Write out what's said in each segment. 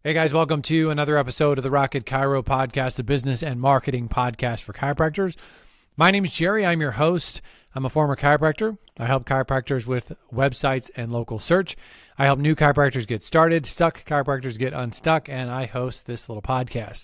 Hey guys, welcome to another episode of the Rocket Chiro podcast, a business and marketing podcast for chiropractors. My name is Jerry. I'm your host. I'm a former chiropractor. I help chiropractors with websites and local search. I help new chiropractors get started, stuck chiropractors get unstuck, and I host this little podcast.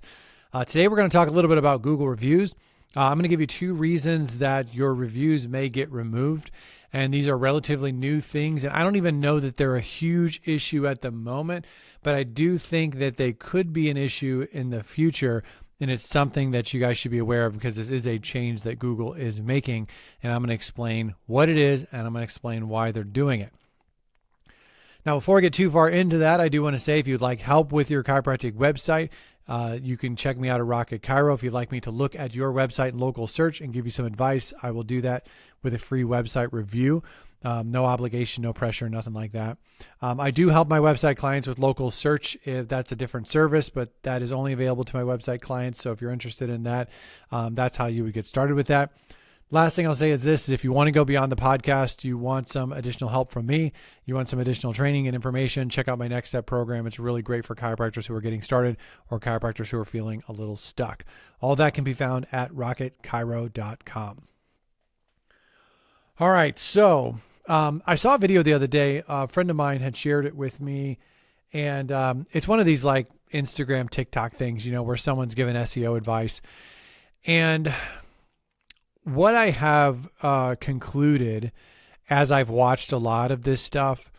Today we're going to talk a little bit about Google reviews. I'm going to give you 2 reasons that your reviews may get removed. And these are relatively new things. And I don't even know that they're a huge issue at the moment, but I do think that they could be an issue in the future. And it's something that you guys should be aware of because this is a change that Google is making. And I'm going to explain what it is and I'm going to explain why they're doing it. Now, before I get too far into that, I do want to say if you'd like help with your chiropractic website, you can check me out at Rocket Chiro. If you'd like me to look at your website and local search and give you some advice, I will do that with a free website review. No obligation, no pressure, nothing like that. I do help my website clients with local search if that's a different service, but that is only available to my website clients. So if you're interested in that, that's how you would get started with that. Last thing I'll say is this, is if you want to go beyond the podcast, you want some additional help from me, you want some additional training and information, check out my Next Step program. It's really great for chiropractors who are getting started or chiropractors who are feeling a little stuck. All that can be found at rocketchiro.com. All right. So I saw a video the other day. A friend of mine had shared it with me. And it's one of these like Instagram, TikTok things, where someone's giving SEO advice. And what I have concluded as I've watched a lot of this stuff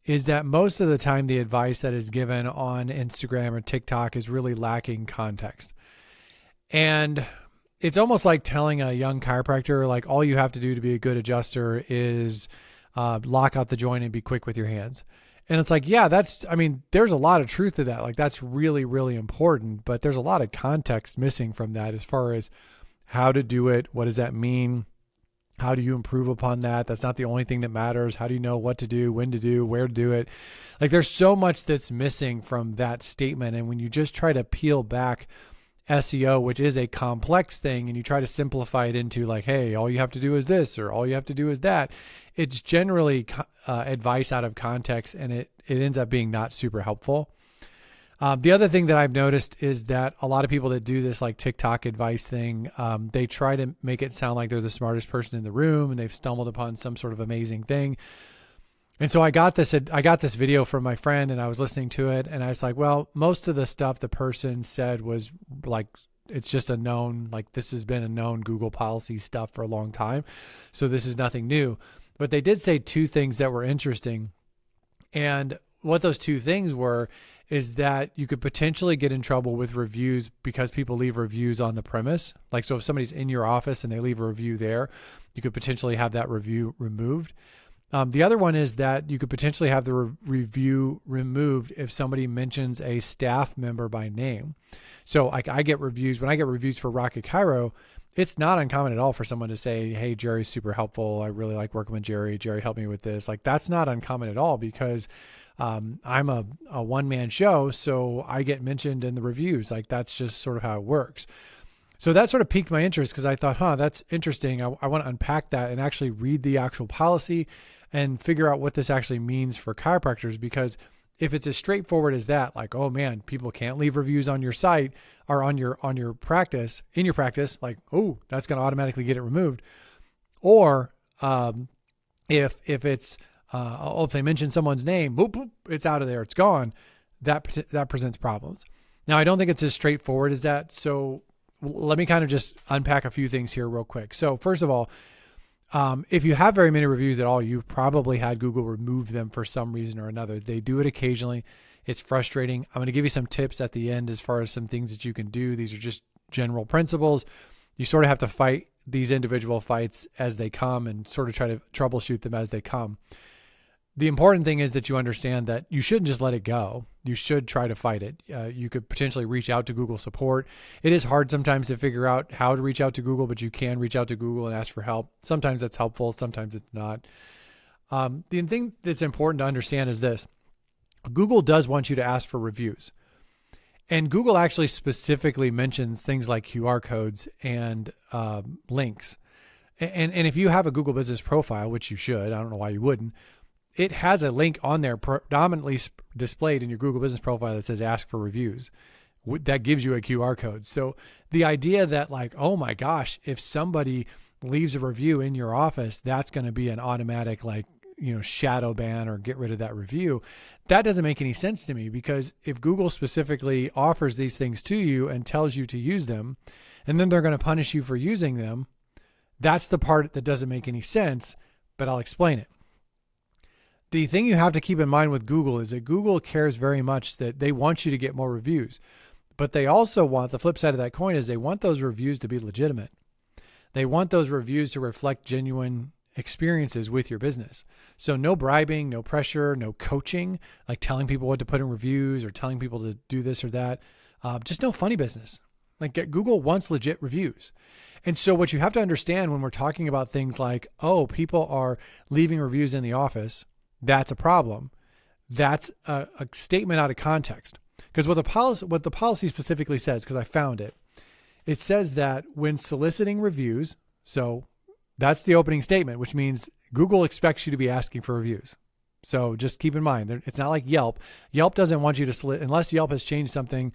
is that most of the time the advice that is given on Instagram or TikTok is really lacking context. And it's almost like telling a young chiropractor, like all you have to do to be a good adjuster is lock out the joint and be quick with your hands. And it's like, yeah, there's a lot of truth to that. Like that's really, really important, but there's a lot of context missing from that as far as how to do it. What does that mean? How do you improve upon that? That's not the only thing that matters. How do you know what to do, when to do, where to do it? Like there's so much that's missing from that statement. And when you just try to peel back SEO, which is a complex thing, and you try to simplify it into like, hey, all you have to do is this, or all you have to do is that, it's generally advice out of context, and it ends up being not super helpful. The other thing that I've noticed is that a lot of people that do this like TikTok advice thing, they try to make it sound like they're the smartest person in the room and they've stumbled upon some sort of amazing thing. And so I got this video from my friend and I was listening to it and I was like, well, most of the stuff the person said was like, it's just a known, like this has been a known Google policy stuff for a long time. So this is nothing new, but they did say 2 things that were interesting. And what those 2 things were is that you could potentially get in trouble with reviews because people leave reviews on the premise. Like, so if somebody's in your office and they leave a review there, you could potentially have that review removed. The other one is that you could potentially have the review removed if somebody mentions a staff member by name. So like I get reviews, when I get reviews for Rocket Chiro, it's not uncommon at all for someone to say, hey, Jerry's super helpful. I really like working with Jerry. Jerry helped me with this. Like that's not uncommon at all because I'm a one-man show, so I get mentioned in the reviews. Like that's just sort of how it works. So that sort of piqued my interest because I thought, that's interesting. I want to unpack that and actually read the actual policy and figure out what this actually means for chiropractors. Because if it's as straightforward as that, like, oh man, people can't leave reviews on your site or in your practice, like, oh, that's going to automatically get it removed. Or if it's if they mention someone's name, boop, boop, it's out of there, it's gone. That presents problems. Now, I don't think it's as straightforward as that. So let me kind of just unpack a few things here real quick. So first of all, if you have very many reviews at all, you've probably had Google remove them for some reason or another. They do it occasionally. It's frustrating. I'm going to give you some tips at the end as far as some things that you can do. These are just general principles. You sort of have to fight these individual fights as they come and sort of try to troubleshoot them as they come. The important thing is that you understand that you shouldn't just let it go. You should try to fight it. You could potentially reach out to Google support. It is hard sometimes to figure out how to reach out to Google, but you can reach out to Google and ask for help. Sometimes that's helpful. Sometimes it's not. The thing that's important to understand is this. Google does want you to ask for reviews. And Google actually specifically mentions things like QR codes and links. And if you have a Google business profile, which you should, I don't know why you wouldn't, it has a link on there predominantly displayed in your Google business profile that says ask for reviews. That gives you a QR code. So the idea that like, oh my gosh, if somebody leaves a review in your office, that's going to be an automatic like, shadow ban or get rid of that review. That doesn't make any sense to me, because if Google specifically offers these things to you and tells you to use them, and then they're going to punish you for using them, that's the part that doesn't make any sense, but I'll explain it. The thing you have to keep in mind with Google is that Google cares very much that they want you to get more reviews, but they also want, the flip side of that coin is they want those reviews to be legitimate. They want those reviews to reflect genuine experiences with your business. So no bribing, no pressure, no coaching, like telling people what to put in reviews or telling people to do this or that. Just no funny business. Like Google wants legit reviews. And so what you have to understand when we're talking about things like, oh, people are leaving reviews in the office, that's a problem. That's a statement out of context. Because what the policy specifically says, because I found it, it says that when soliciting reviews, so that's the opening statement, which means Google expects you to be asking for reviews. So just keep in mind, it's not like Yelp. Yelp doesn't want you to solicit, unless Yelp has changed something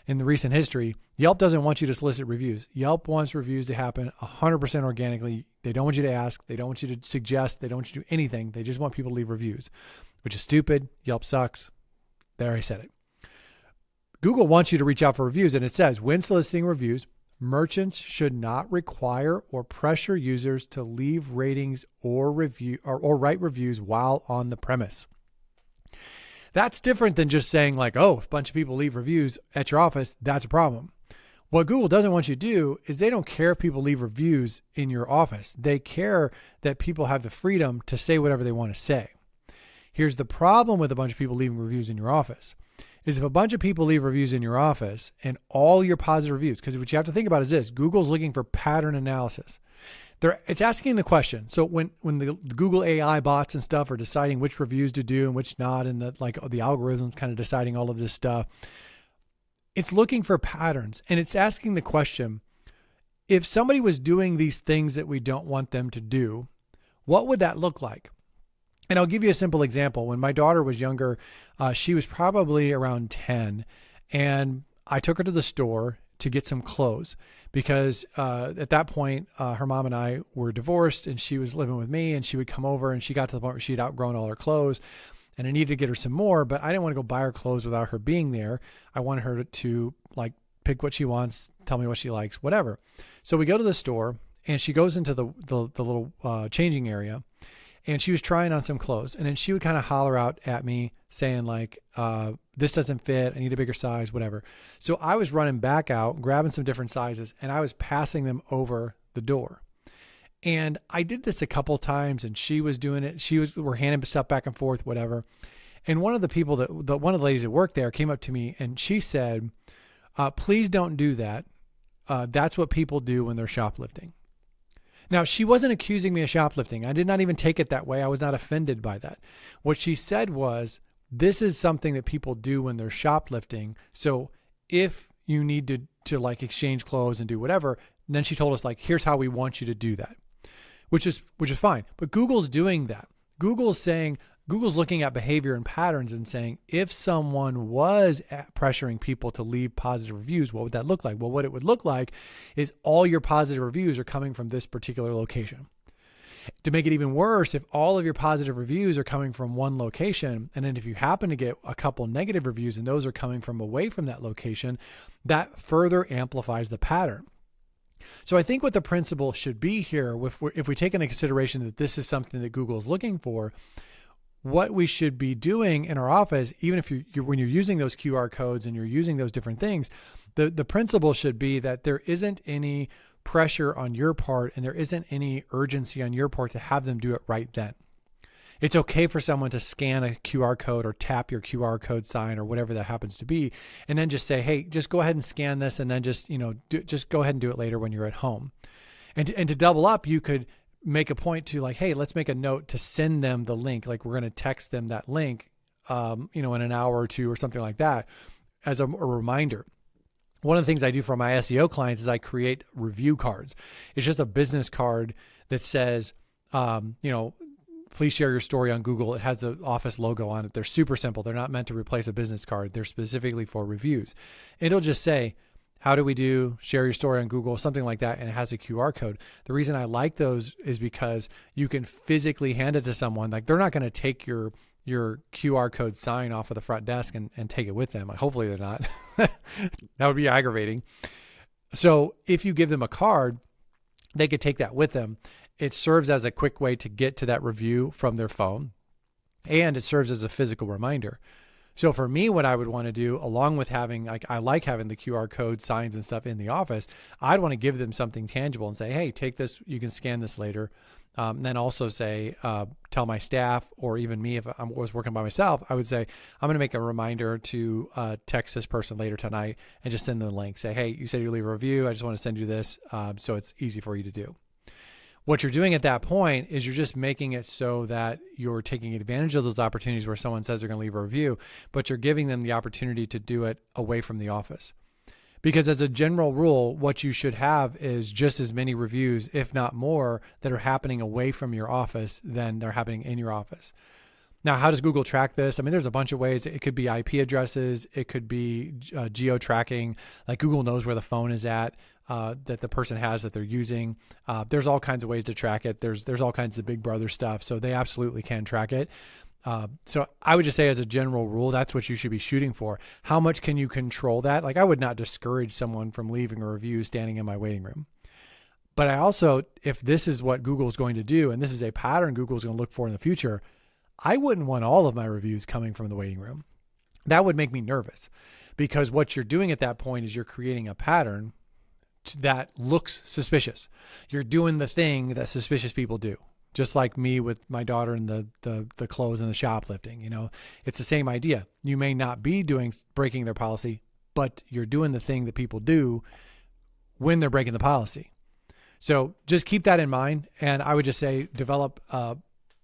in the recent history. Yelp doesn't want you to solicit reviews. Yelp wants reviews to happen 100% organically. They don't want you to ask. They don't want you to suggest. They don't want you to do anything. They just want people to leave reviews, which is stupid. Yelp sucks. There, I said it. Google wants you to reach out for reviews, and it says, when soliciting reviews, merchants should not require or pressure users to leave ratings or write reviews while on the premise. That's different than just saying like, oh, if a bunch of people leave reviews at your office, that's a problem. What Google doesn't want you to do is they don't care if people leave reviews in your office. They care that people have the freedom to say whatever they want to say. Here's the problem with a bunch of people leaving reviews in your office. Is if a bunch of people leave reviews in your office and all your positive reviews, because what you have to think about is this, Google's looking for pattern analysis. It's asking the question. So when the Google AI bots and stuff are deciding which reviews to do and which not, and the algorithms kind of deciding all of this stuff, it's looking for patterns, and it's asking the question, if somebody was doing these things that we don't want them to do, what would that look like? And I'll give you a simple example. When my daughter was younger, she was probably around 10, and I took her to the store to get some clothes because at that point, her mom and I were divorced, and she was living with me, and she would come over, and she got to the point where she'd outgrown all her clothes, and I needed to get her some more, but I didn't want to go buy her clothes without her being there. I wanted her to like pick what she wants, tell me what she likes, whatever. So we go to the store, and she goes into the little changing area, and she was trying on some clothes, and then she would kind of holler out at me saying like, this doesn't fit. I need a bigger size, whatever. So I was running back out, grabbing some different sizes, and I was passing them over the door. And I did this a couple times, and she was doing it. We're handing stuff back and forth, whatever. And one of the people one of the ladies that worked there came up to me, and she said, please don't do that. That's what people do when they're shoplifting. Now, she wasn't accusing me of shoplifting. I did not even take it that way. I was not offended by that. What she said was, this is something that people do when they're shoplifting. So if you need to like exchange clothes and do whatever, then she told us like, here's how we want you to do that, which is fine. But Google's doing that. Google's looking at behavior and patterns and saying, if someone was pressuring people to leave positive reviews, what would that look like? Well, what it would look like is all your positive reviews are coming from this particular location. To make it even worse, if all of your positive reviews are coming from one location, and then if you happen to get a couple negative reviews and those are coming from away from that location, that further amplifies the pattern. So I think what the principle should be here, if we take into consideration that this is something that Google is looking for, what we should be doing in our office, even if when you're using those QR codes and you're using those different things, the principle should be that there isn't any pressure on your part and there isn't any urgency on your part to have them do it right then. It's okay for someone to scan a QR code or tap your QR code sign or whatever that happens to be, and then just say, hey, just go ahead and scan this, and then just go ahead and do it later when you're at home. And to double up, you could make a point to like, hey, let's make a note to send them the link. Like we're going to text them that link, in an hour or two or something like that as a reminder. One of the things I do for my SEO clients is I create review cards. It's just a business card that says, please share your story on Google. It has the office logo on it. They're super simple. They're not meant to replace a business card. They're specifically for reviews. It'll just say, how do we do? Share your story on Google, something like that. And it has a QR code. The reason I like those is because you can physically hand it to someone. Like they're not going to take your QR code sign off of the front desk and take it with them. Like, hopefully they're not. That would be aggravating. So if you give them a card, they could take that with them. It serves as a quick way to get to that review from their phone. And it serves as a physical reminder. So for me, what I would want to do, along with having, like, I like having the QR code signs and stuff in the office, I'd want to give them something tangible and say, hey, take this, you can scan this later. Then also say, tell my staff, or even me, if I was working by myself, I would say, I'm going to make a reminder to text this person later tonight and just send them the link. Say, hey, you said you leave a review. I just want to send you this so it's easy for you to do. What you're doing at that point is you're just making it so that you're taking advantage of those opportunities where someone says they're going to leave a review, but you're giving them the opportunity to do it away from the office. Because as a general rule, what you should have is just as many reviews, if not more, that are happening away from your office than they're happening in your office. Now, how does Google track this? I mean, there's a bunch of ways. It could be IP addresses. It could be geo-tracking. Like Google knows where the phone is at that the person has that they're using. There's all kinds of ways to track it. There's all kinds of Big Brother stuff. So they absolutely can track it. So I would just say, as a general rule, that's what you should be shooting for. How much can you control that? Like, I would not discourage someone from leaving a review standing in my waiting room. But I also, if this is what Google's going to do, and this is a pattern Google's going to look for in the future, I wouldn't want all of my reviews coming from the waiting room. That would make me nervous, because what you're doing at that point is you're creating a pattern that looks suspicious. You're doing the thing that suspicious people do. Just like me with my daughter and the clothes and the shoplifting, it's the same idea. You may not be breaking their policy, but you're doing the thing that people do when they're breaking the policy. So just keep that in mind. And I would just say, develop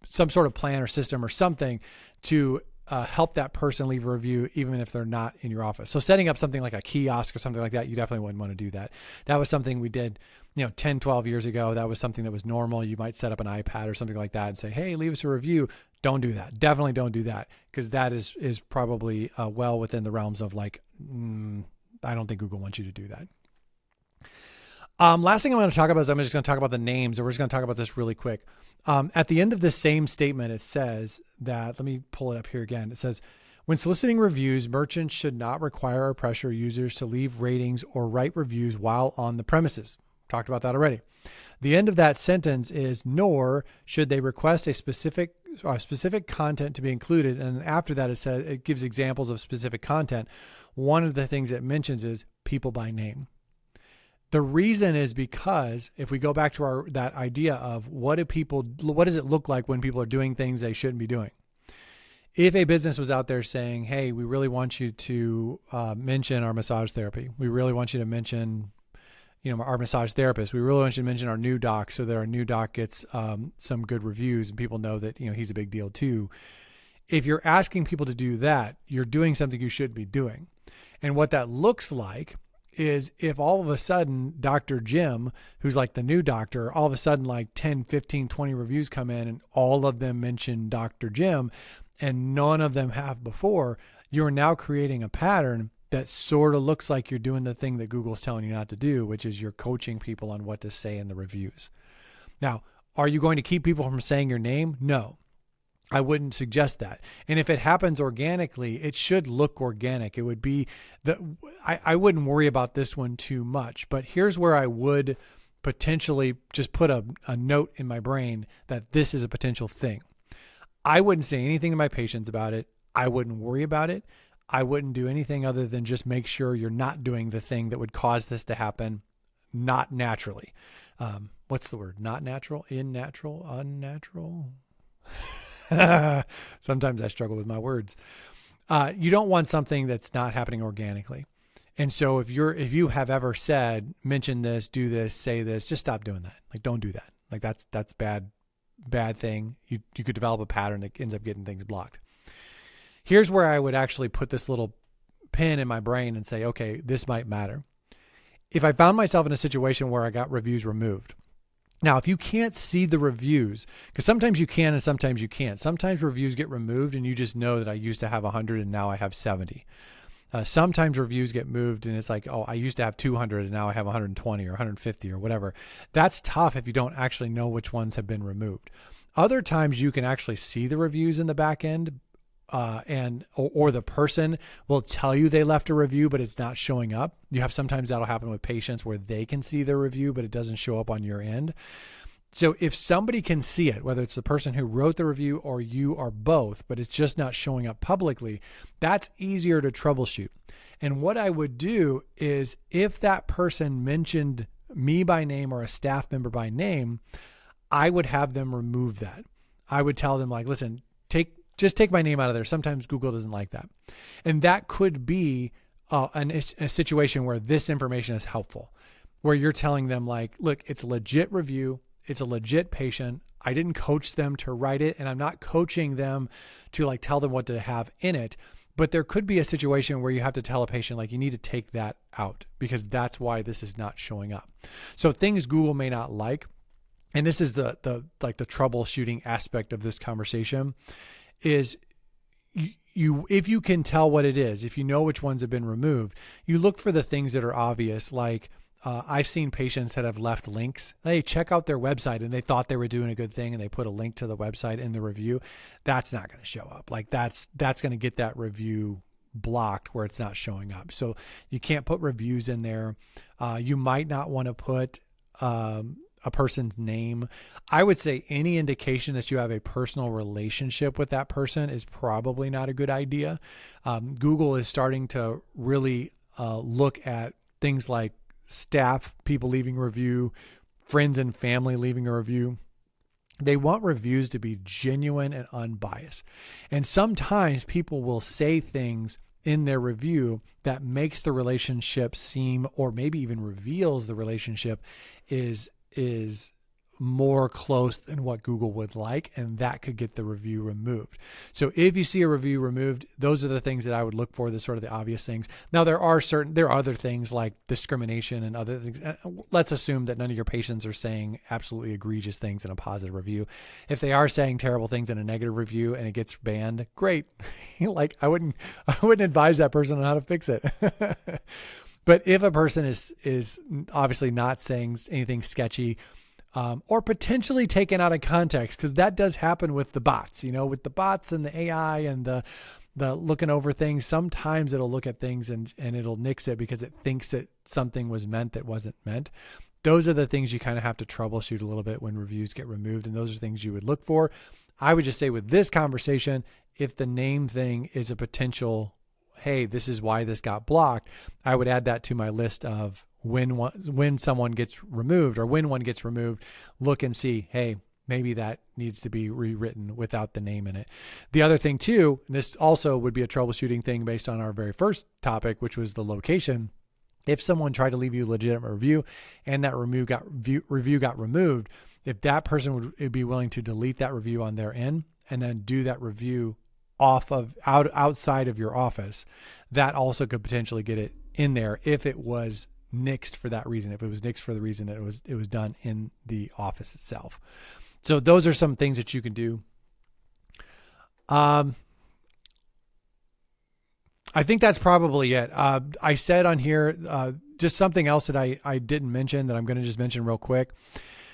some sort of plan or system or something to help that person leave a review, even if they're not in your office. So setting up something like a kiosk or something like that, you definitely wouldn't want to do that. That was something we did 10, 12 years ago. That was something that was normal. You might set up an iPad or something like that and say, hey, leave us a review. Don't do that. Definitely don't do that, because that is probably well within the realms of I don't think Google wants you to do that. Last thing I'm going to talk about is I'm just going to talk about the names, and we're just going to talk about this really quick. At the end of this same statement, it says that, let me pull it up here again. It says, when soliciting reviews, merchants should not require or pressure users to leave ratings or write reviews while on the premises. Talked about that already. The end of that sentence is, nor should they request a specific content to be included. And after that, it says, it gives examples of specific content. One of the things it mentions is people by name. The reason is because if we go back to that idea of what does it look like when people are doing things they shouldn't be doing? If a business was out there saying, hey, we really want you to mention our massage therapy. We really want you to mention our massage therapist. We really want you to mention our new doc so that our new doc gets some good reviews and people know that, he's a big deal too. If you're asking people to do that, you're doing something you shouldn't be doing. And what that looks like is if all of a sudden Dr. Jim, who's like the new doctor, all of a sudden like 10, 15, 20 reviews come in and all of them mention Dr. Jim and none of them have before, you're now creating a pattern that sort of looks like you're doing the thing that Google's telling you not to do, which is you're coaching people on what to say in the reviews. Now, are you going to keep people from saying your name? No, I wouldn't suggest that. And if it happens organically, it should look organic. It would be I wouldn't worry about this one too much, but here's where I would potentially just put a note in my brain that this is a potential thing. I wouldn't say anything to my patients about it. I wouldn't worry about it. I wouldn't do anything other than just make sure you're not doing the thing that would cause this to happen, not naturally. What's the word? Not natural, unnatural. Sometimes I struggle with my words. You don't want something that's not happening organically. And so if you have ever said, mention this, do this, say this, just stop doing that. Like, don't do that. Like that's bad thing. You could develop a pattern that ends up getting things blocked. Here's where I would actually put this little pin in my brain and say, okay, this might matter. If I found myself in a situation where I got reviews removed, Now, if you can't see the reviews, because sometimes you can and sometimes you can't. Sometimes reviews get removed and you just know that I used to have 100 and now I have 70. Sometimes reviews get moved and it's like, oh, I used to have 200 and now I have 120 or 150 or whatever. That's tough if you don't actually know which ones have been removed. Other times you can actually see the reviews in the back end, or the person will tell you they left a review, but it's not showing up. You have sometimes that'll happen with patients where they can see the review, but it doesn't show up on your end. So if somebody can see it, whether it's the person who wrote the review or you or both, but it's just not showing up publicly, that's easier to troubleshoot. And what I would do is if that person mentioned me by name or a staff member by name, I would have them remove that. I would tell them like, listen, just take my name out of there. Sometimes Google doesn't like that. And that could be a situation where this information is helpful, where you're telling them like, look, it's a legit review. It's a legit patient. I didn't coach them to write it, and I'm not coaching them to like tell them what to have in it. But there could be a situation where you have to tell a patient like you need to take that out because that's why this is not showing up. So things Google may not like, and this is the troubleshooting aspect of this conversation, is you if you can tell what it is, if you know which ones have been removed, you look for the things that are obvious, like I've seen patients that have left links. They check out their website and they thought they were doing a good thing and they put a link to the website in the review. That's not going to show up. Like that's going to get that review blocked where it's not showing up. So you can't put reviews in there. You might not want to put a person's name. I would say any indication that you have a personal relationship with that person is probably not a good idea. Google is starting to really look at things like staff, people leaving a review, friends and family leaving a review. They want reviews to be genuine and unbiased. And sometimes people will say things in their review that makes the relationship seem, or maybe even reveals the relationship is more close than what Google would like, and that could get the review removed. So if you see a review removed, those are the things that I would look for, the sort of the obvious things. Now there are other things like discrimination and other things. Let's assume that none of your patients are saying absolutely egregious things in a positive review. If they are saying terrible things in a negative review and it gets banned, great. Like I wouldn't advise that person on how to fix it. But if a person is obviously not saying anything sketchy, or potentially taken out of context, because that does happen with the bots, with the bots and the AI and the looking over things. Sometimes it'll look at things and it'll nix it because it thinks that something was meant that wasn't meant. Those are the things you kind of have to troubleshoot a little bit when reviews get removed. And those are things you would look for. I would just say with this conversation, if the name thing is a potential, hey, this is why this got blocked, I would add that to my list of when someone gets removed or when one gets removed, look and see, hey, maybe that needs to be rewritten without the name in it. The other thing too, and this also would be a troubleshooting thing based on our very first topic, which was the location. If someone tried to leave you a legitimate review and that review got removed, if that person would be willing to delete that review on their end and then do that review outside of your office, that also could potentially get it in there if it was nixed for that reason, if it was nixed for the reason that it was done in the office itself. So those are some things that you can do. I think that's probably it. I said on here, just something else that I didn't mention that I'm going to just mention real quick.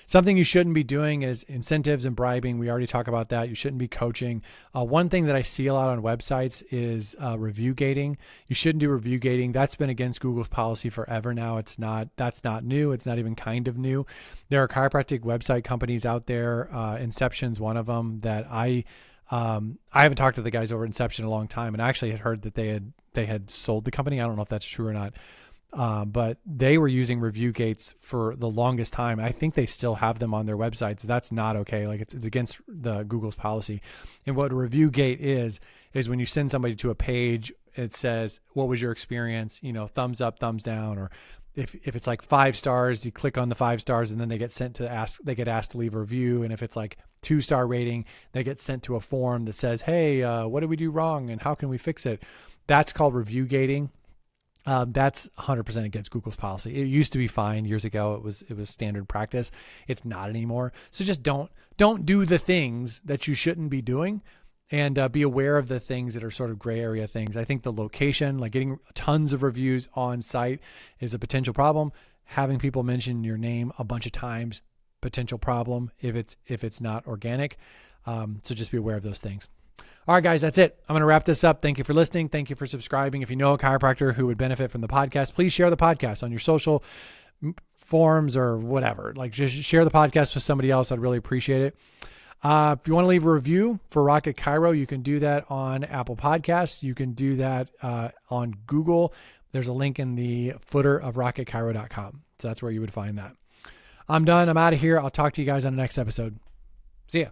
Something you shouldn't be doing is incentives and bribing. We already talked about that. You shouldn't be coaching. One thing that I see a lot on websites is review gating. You shouldn't do review gating. That's been against Google's policy forever now. That's not new. It's not even kind of new. There are chiropractic website companies out there. Inception's one of them that I haven't talked to the guys over at Inception in a long time, and I actually had heard that they had sold the company. I don't know if that's true or not. But they were using review gates for the longest time. I think they still have them on their websites. That's not okay. Like it's against the Google's policy. And what a review gate is when you send somebody to a page, it says, what was your experience? Thumbs up, thumbs down, or if it's like 5 stars, you click on the 5 stars and then they get asked to leave a review. And if it's like 2-star rating, they get sent to a form that says, hey, what did we do wrong? And how can we fix it? That's called review gating. That's 100% against Google's policy. It used to be fine years ago. It was standard practice. It's not anymore. So just don't do the things that you shouldn't be doing, and be aware of the things that are sort of gray area things. I think the location, like getting tons of reviews on site, is a potential problem. Having people mention your name a bunch of times, potential problem if it's not organic. So just be aware of those things. All right, guys, that's it. I'm going to wrap this up. Thank you for listening. Thank you for subscribing. If you know a chiropractor who would benefit from the podcast, please share the podcast on your social forums or whatever. Like, just share the podcast with somebody else. I'd really appreciate it. If you want to leave a review for Rocket Chiro, you can do that on Apple Podcasts. You can do that on Google. There's a link in the footer of rocketchiro.com. So that's where you would find that. I'm done. I'm out of here. I'll talk to you guys on the next episode. See ya.